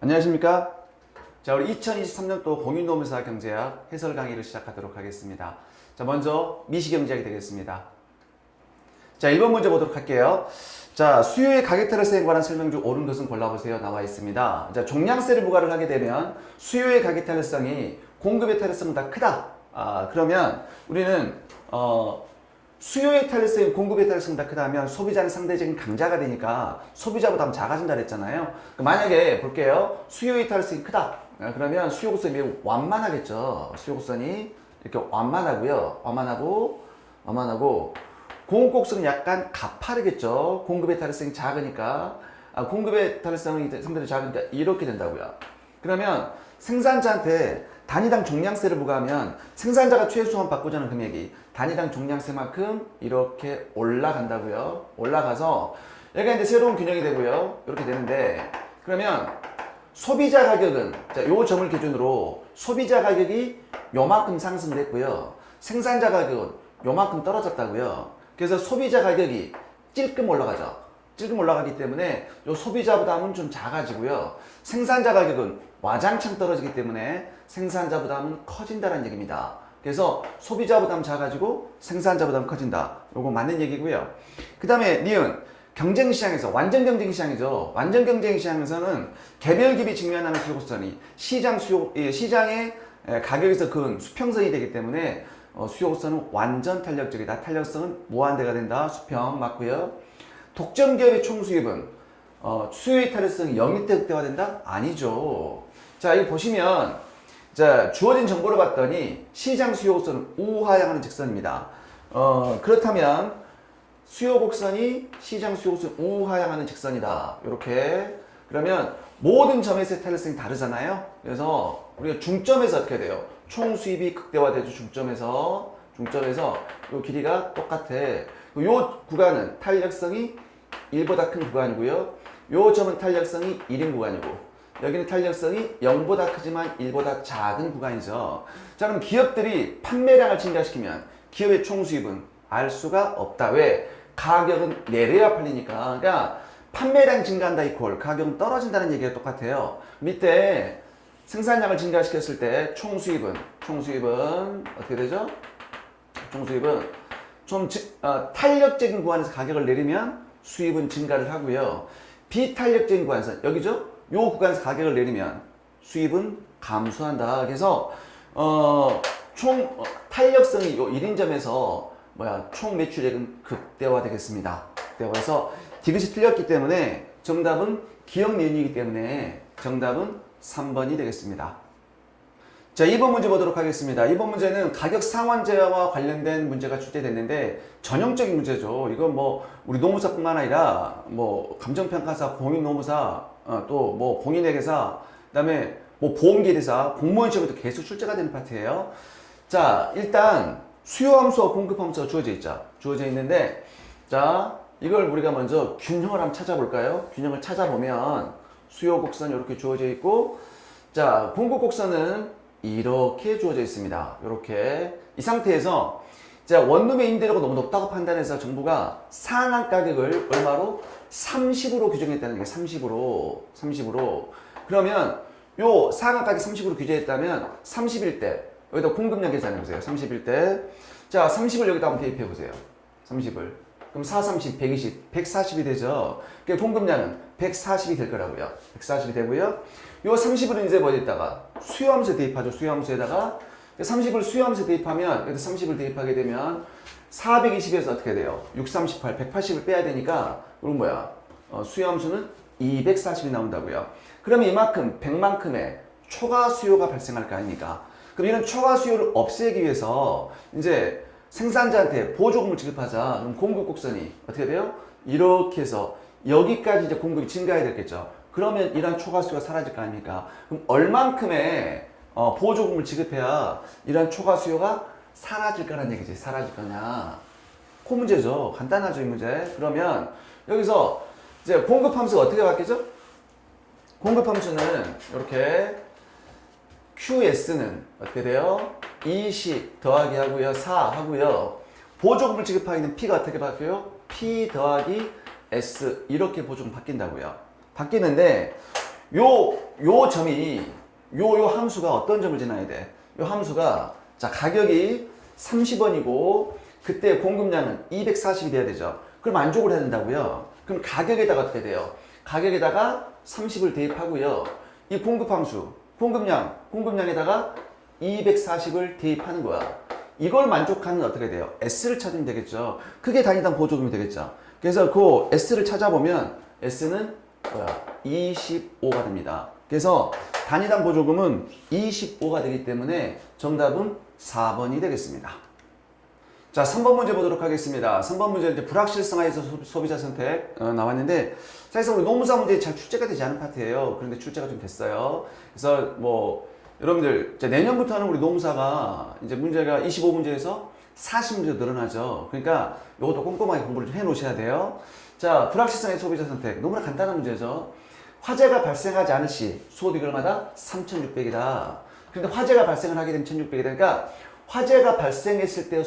안녕하십니까? 자, 우리 2023년도 공인노무사 경제학 해설 강의를 시작하도록 하겠습니다. 자, 먼저 미시경제학이 되겠습니다. 자, 1번 문제 보도록 할게요. 자, 수요의 가격 탈락세에 관한 설명 중 옳은 것은 골라보세요. 나와 있습니다. 자, 종량세를 부과를 하게 되면 수요의 가격 탈락성이 공급의 탈락성보다 크다. 그러면 우리는 수요의 탈락성이 공급의 탈락성보다 크다면 소비자는 상대적인 강자가 되니까 소비자보다 작아진다 그랬잖아요. 만약에 볼게요. 수요의 탈락성이 크다. 그러면 수요 곡선이 매우 완만하겠죠. 수요 곡선이 이렇게 완만하고요. 완만하고 공급 곡선은 약간 가파르겠죠. 공급의 탈락성이 작으니까. 공급의 탈락성이 상대적으로 작으니까 이렇게 된다고요. 그러면 생산자한테 단위당 종량세를 부과하면 생산자가 최소한 받고자 하는 금액이 단위당 종량세만큼 이렇게 올라간다고요. 올라가서 여기가 이제 새로운 균형이 되고요. 이렇게 되는데 그러면 소비자 가격은 자, 요 점을 기준으로 소비자 가격이 요만큼 상승을 했고요. 생산자 가격은 요만큼 떨어졌다고요. 그래서 소비자 가격이 찔끔 올라가죠. 찔끔 올라가기 때문에 요 소비자 부담은 좀 작아지고요. 생산자 가격은 와장창 떨어지기 때문에 생산자 부담은 커진다는 얘기입니다. 그래서 소비자 부담 작아지고 생산자 부담 커진다. 요거 맞는 얘기고요. 그 다음에 니은 경쟁시장에서 완전 경쟁시장이죠. 완전 경쟁시장에서는 개별 기업이 직면하는 수요 곡선이 시장의 가격에서 그은 수평선이 되기 때문에 수요 곡선은 완전 탄력적이다. 탄력성은 무한대가 된다. 수평 맞고요. 독점 기업의 총 수입은 수요의 탄력성이 0일 때 극대화된다? 아니죠. 자, 여기 보시면 자, 주어진 정보를 봤더니 시장 수요 곡선은 우하향하는 직선입니다. 그렇다면 수요 곡선이 시장 수요 곡선 우하향하는 직선이다. 이렇게 그러면 모든 점에서의 탄력성이 다르잖아요. 그래서 우리가 중점에서 어떻게 돼요? 총 수입이 극대화되죠. 중점에서 이 길이가 똑같아. 요 구간은 탄력성이 1보다 큰 구간이고요. 요 점은 탄력성이 1인 구간이고 여기는 탄력성이 0보다 크지만 1보다 작은 구간이죠. 자, 그럼 기업들이 판매량을 증가시키면 기업의 총 수입은 알 수가 없다. 왜? 가격은 내려야 팔리니까. 그러니까 판매량 증가한다 이퀄 가격은 떨어진다는 얘기가 똑같아요. 밑에 생산량을 증가시켰을 때 총 수입은 어떻게 되죠? 총 수입은 좀 탄력적인 구간에서 가격을 내리면 수입은 증가를 하고요. 비탄력적인 구간에서 여기죠? 요 구간에서 가격을 내리면 수입은 감소한다. 그래서 총 탄력성이 요 1인점에서 총 매출액은 극대화되겠습니다. 극대화해서 디귿이 틀렸기 때문에 정답은 기억 니은이기 때문에 정답은 3번이 되겠습니다. 자, 2번 문제 보도록 하겠습니다. 2번 문제는 가격 상환제와 관련된 문제가 출제됐는데 전형적인 문제죠. 이건 뭐 우리 노무사뿐만 아니라 뭐 감정평가사, 공인노무사, 또 뭐 공인회계사, 그다음에 뭐 보험계리사, 공무원 시험에도 계속 출제가 되는 파트예요. 자, 일단 수요함수와 공급함수가 주어져 있죠. 주어져 있는데 자, 이걸 우리가 먼저 균형을 한번 찾아볼까요? 균형을 찾아보면 수요 곡선이 이렇게 주어져 있고 자, 공급 곡선은 이렇게 주어져 있습니다. 이렇게 이 상태에서 자, 원룸의 임대료가 너무 높다고 판단해서 정부가 상한 가격을 얼마로? 30으로 규정했다는 게 30으로 그러면 요 상한 가격 30으로 규정했다면 30일 때 여기다 공급량 계산해 보세요. 30일 때 자, 30을 여기다 한번 대입해 보세요. 30을 그럼 4, 30, 120, 140이 되죠. 그러니까 공급량은 140이 될 거라고요. 140이 되고요. 요 30을 이제 뭐에다가 수요함수에 대입하죠. 수요함수에다가 30을 수요함수에 대입하면 여기다 30을 대입하게 되면 420에서 어떻게 돼요? 6, 38, 180을 빼야 되니까 그럼 수요함수는 240이 나온다고요. 그러면 이만큼 100만큼의 초과 수요가 발생할 거 아닙니까? 그럼 이런 초과 수요를 없애기 위해서 이제 생산자한테 보조금을 지급하자. 그럼 공급 곡선이 어떻게 돼요? 이렇게 해서 여기까지 이제 공급이 증가해야 되겠죠. 그러면 이런 초과 수요가 사라질 거 아닙니까? 그럼 얼만큼의 보조금을 지급해야 이런 초과 수요가 사라질 거란 얘기지. 사라질 거냐. 그 문제죠. 간단하죠, 이 문제. 그러면 여기서 이제 공급 함수가 어떻게 바뀌죠? 공급 함수는 이렇게 QS는 어떻게 돼요? 20 더하기 하고요. 4 하고요. 보조금을 지급하기는 P가 어떻게 바뀌어요? P 더하기 S 이렇게 보조금 바뀐다고요. 바뀌는데 요 요 점이 요 함수가 어떤 점을 지나야 돼? 요 함수가 자 가격이 30원이고 그때 공급량은 240이 돼야 되죠. 그럼 만족을 해야 된다고요. 그럼 가격에다가 어떻게 돼요? 가격에다가 30을 대입하고요. 이 공급함수, 공급량에다가 240을 대입하는 거야. 이걸 만족하면 어떻게 돼요? S를 찾으면 되겠죠. 그게 단위당 보조금이 되겠죠. 그래서 그 S를 찾아보면 S는 뭐야? 25가 됩니다. 그래서 단위당 보조금은 25가 되기 때문에 정답은 4번이 되겠습니다. 자, 3번 문제 보도록 하겠습니다. 3번 문제는 이제 불확실성하에서 소비자 선택 나왔는데 사실상 우리 노무사 문제 잘 출제가 되지 않은 파트예요. 그런데 출제가 좀 됐어요. 그래서 뭐 여러분들 이제 내년부터는 우리 노무사가 이제 문제가 25문제에서 40문제 늘어나죠. 그러니까 이것도 꼼꼼하게 공부를 좀 해 놓으셔야 돼요. 자, 불확실성의 소비자 선택. 너무나 간단한 문제죠. 화재가 발생하지 않을 시 수호득이 얼마다? 3,600이다. 그런데 화재가 발생을 하게 되면 1,600이다. 그러니까 화재가 발생했을 때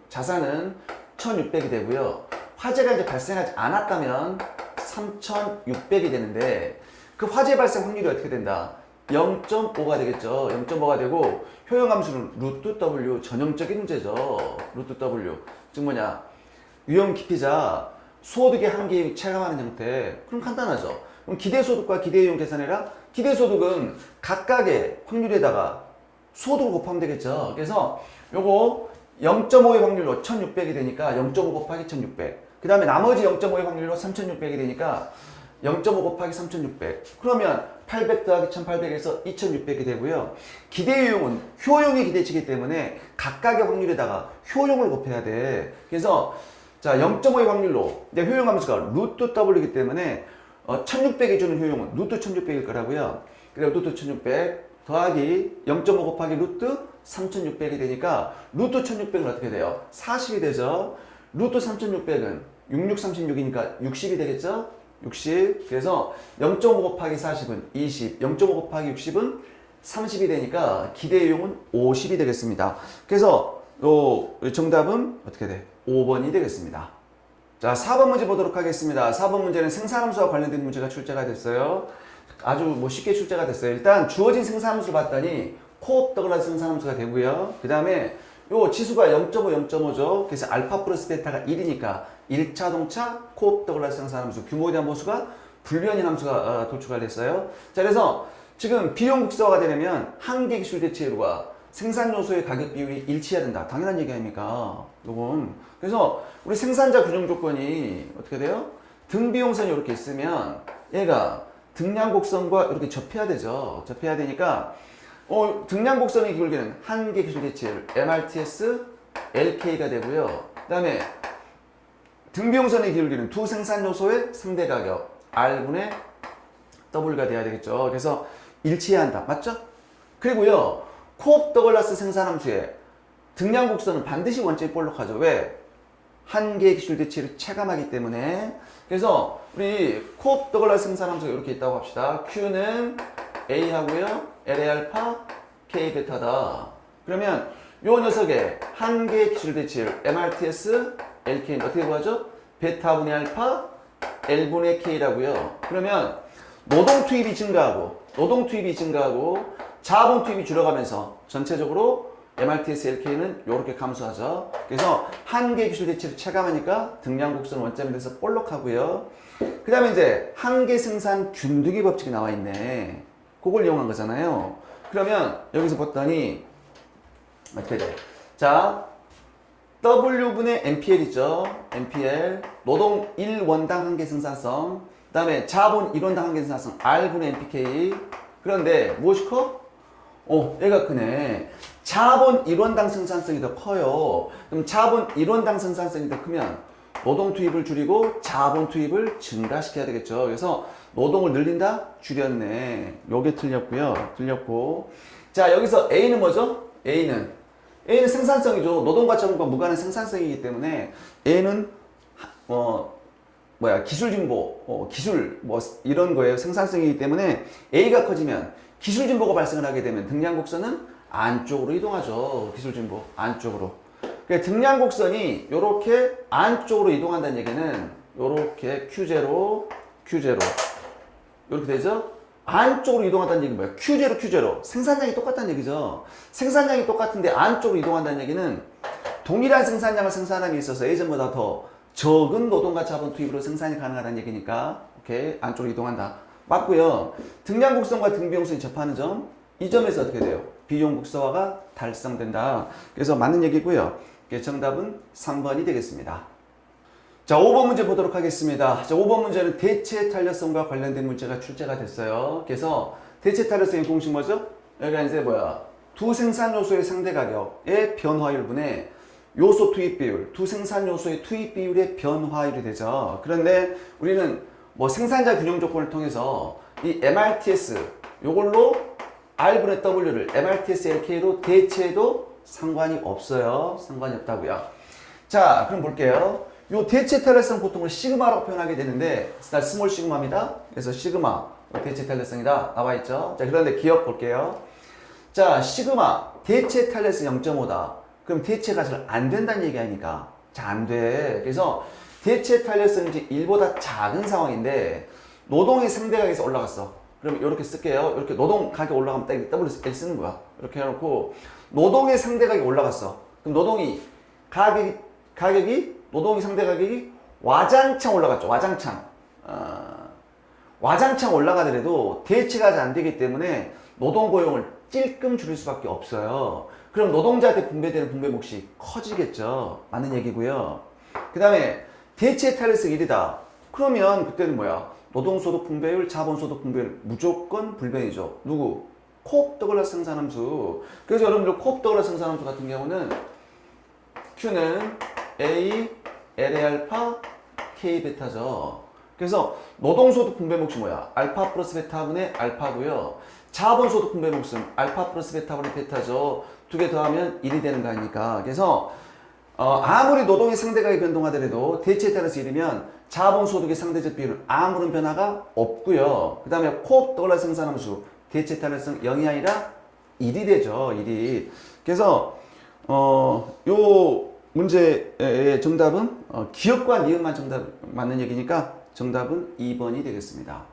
자산은 1,600이 되고요. 화재가 이제 발생하지 않았다면 3,600이 되는데 그 화재 발생 확률이 어떻게 된다? 0.5가 되겠죠. 0.5가 되고 효용함수는 루트 W 전형적인 문제죠. 루트 W 즉 뭐냐? 유형 기피자 소득의 한계 체감하는 형태. 그럼 간단하죠. 그럼 기대소득과 기대이용 계산해라. 기대소득은 각각의 확률에다가 소득을 곱하면 되겠죠. 그래서 요거 0.5의 확률로 1,600이 되니까 0.5 곱하기 1,600. 그 다음에 나머지 0.5의 확률로 3,600이 되니까 0.5 곱하기 3,600. 그러면 800 더하기 1,800에서 2,600이 되고요. 기대유용은 효용이 기대치이기 때문에 각각의 확률에다가 효용을 곱해야 돼. 그래서 자 0.5의 확률로 내 효용 함수가 루트 W이기 때문에 1,600이 주는 효용은 루트 1,600일 거라고요. 그래서 루트 1,600 더하기 0.5 곱하기 루트 3,600이 되니까 루트 1,600은 어떻게 돼요? 40이 되죠. 루트 3,600은 6636이니까 60이 되겠죠? 60. 그래서 0.5 곱하기 40은 20, 0.5 곱하기 60은 30이 되니까 기대이용은 50이 되겠습니다. 그래서 정답은 어떻게 돼? 5번이 되겠습니다. 자, 4번 문제 보도록 하겠습니다. 4번 문제는 생산함수와 관련된 문제가 출제가 됐어요. 아주 뭐 쉽게 출제가 됐어요. 일단 주어진 생산함수를 봤더니 코업 더글라스 생산함수가 되고요. 그 다음에 요 지수가 0.5, 0.5죠. 그래서 알파 플러스 베타가 1이니까 1차동차 코업 더글라스 생산함수 규모에 대한 보수가 불변인 함수가 도출가 됐어요. 자, 그래서 지금 비용 국사화가 되려면 한계 기술 대체율과 생산 요소의 가격 비율이 일치해야 된다. 당연한 얘기 아닙니까? 요건. 그래서 우리 생산자 규정 조건이 어떻게 돼요? 등비용선이 이렇게 있으면 얘가 등량곡선과 이렇게 접해야 되죠. 접해야 되니까 등량곡선의 기울기는 한계 기술 대체율 MRTS LK가 되고요. 그 다음에 등비용선의 기울기는 두 생산 요소의 상대 가격 R분의 W가 돼야 되겠죠. 그래서 일치해야 한다. 맞죠? 그리고요. 코업 더글라스 생산함수의 등량곡선은 반드시 원점이 볼록하죠. 왜? 한계 기술 대체율이 체감하기 때문에. 그래서 우리 코업 더글라스 생산함수가 이렇게 있다고 합시다. Q는 A 하고요. LA 알파, K 베타다. 그러면 요 녀석의 한계 기술 대체율 MRTS, LK는 어떻게 구하죠? 베타분의 알파, L분의 K라고요. 그러면 노동 투입이 증가하고 자본 투입이 줄어가면서 전체적으로 MRTS, LK는 이렇게 감소하죠. 그래서 한계 기술 대체를 체감하니까 등량곡선 원점에 대해서 볼록하고요. 그 다음에 이제 한계 생산 균등의 법칙이 나와 있네. 그걸 이용한 거잖아요. 그러면 여기서 봤더니 어떻게 돼? 자, W분의 MPL이죠. MPL 노동 1원당 한계 생산성. 그 다음에 자본 1원당 한계 생산성 R분의 MPK. 그런데 무엇이 커? 얘가 크네. 자본 1원당 생산성이 더 커요. 그럼 자본 1원당 생산성이 더 크면 노동 투입을 줄이고 자본 투입을 증가시켜야 되겠죠. 그래서 노동을 늘린다? 줄였네. 요게 틀렸고요. 틀렸고. 자, 여기서 A는 뭐죠? A는 생산성이죠. 노동과 자본과 무관한 생산성이기 때문에 A는 기술 진보, 기술 이런 거예요. 생산성이기 때문에 A가 커지면 기술 진보가 발생을 하게 되면 등량곡선은 안쪽으로 이동하죠. 기술 진보 안쪽으로. 그러니까 등량곡선이 이렇게 안쪽으로 이동한다는 얘기는 이렇게 Q0 이렇게 되죠? 안쪽으로 이동한다는 얘기는 뭐야? Q0, Q0. 생산량이 똑같다는 얘기죠. 생산량이 똑같은데 안쪽으로 이동한다는 얘기는 동일한 생산량을 생산함에 있어서 예전보다 더 적은 노동과 자본 투입으로 생산이 가능하다는 얘기니까 오케이 안쪽으로 이동한다. 맞고요. 등량 곡선과 등비용선이 접하는 점, 이 점에서 어떻게 돼요? 비용 극소화가 달성된다. 그래서 맞는 얘기고요. 정답은 3번이 되겠습니다. 자, 5번 문제 보도록 하겠습니다. 자, 5번 문제는 대체 탄력성과 관련된 문제가 출제가 됐어요. 그래서 대체 탄력성의 공식 뭐죠? 여기가 이제 뭐야? 두 생산 요소의 상대 가격의 변화율분의 요소 투입 비율, 두 생산 요소의 투입 비율의 변화율이 되죠. 그런데 우리는 뭐 생산자 균형 조건을 통해서 이 MRTS 요걸로 R분의 W를 MRTS LK로 대체해도 상관이 없어요. 상관이 없다고요. 자, 그럼 볼게요. 요 대체 탄력성 보통을 시그마라고 표현하게 되는데 일단 스몰 시그마입니다. 그래서 시그마 대체 탄력성이다 나와 있죠. 자, 그런데 기억 볼게요. 자, 시그마 대체 탄력성 0.5다. 그럼 대체가 잘 안 된다는 얘기 아니까 잘 안 돼. 그래서 대체 탄력성이 이제 1보다 작은 상황인데 노동의 상대 가격에서 올라갔어. 그럼 이렇게 쓸게요. 이렇게 노동 가격 올라가면 딱 WL 쓰는 거야. 이렇게 해놓고 노동의 상대 가격이 올라갔어. 그럼 노동이 가격이 노동의 상대 가격이 와장창 올라갔죠. 와장창. 와장창 올라가더라도 대체가 잘 안 되기 때문에 노동 고용을 찔끔 줄일 수밖에 없어요. 그럼 노동자한테 분배되는 분배 몫이 커지겠죠. 맞는 얘기고요. 그 다음에 대체 탄력성 1이다. 그러면 그때는 뭐야? 노동소득 분배율, 자본소득 분배율 무조건 불변이죠. 누구? 코옵 더글라스 생산함수. 그래서 여러분들 코옵 더글라스 생산함수 같은 경우는 Q는 A, LA 알파, K 베타죠. 그래서 노동소득 분배 몫이 뭐야? 알파 플러스 베타분의 알파고요. 자본소득 분배 몫은 알파 플러스 베타분의 베타죠. 두 개 더하면 1이 되는 거 아닙니까? 그래서 아무리 노동의 상대가격이 변동하더라도 대체 탄력성이 1이면 자본소득의 상대적 비율은 아무런 변화가 없고요. 그 다음에 코옵 더글라스 생산함수 대체 탄력성 0이 아니라 1이 되죠. 1이. 그래서 요 문제의 정답은 기억과 니은만 정답 맞는 얘기니까 정답은 2번이 되겠습니다.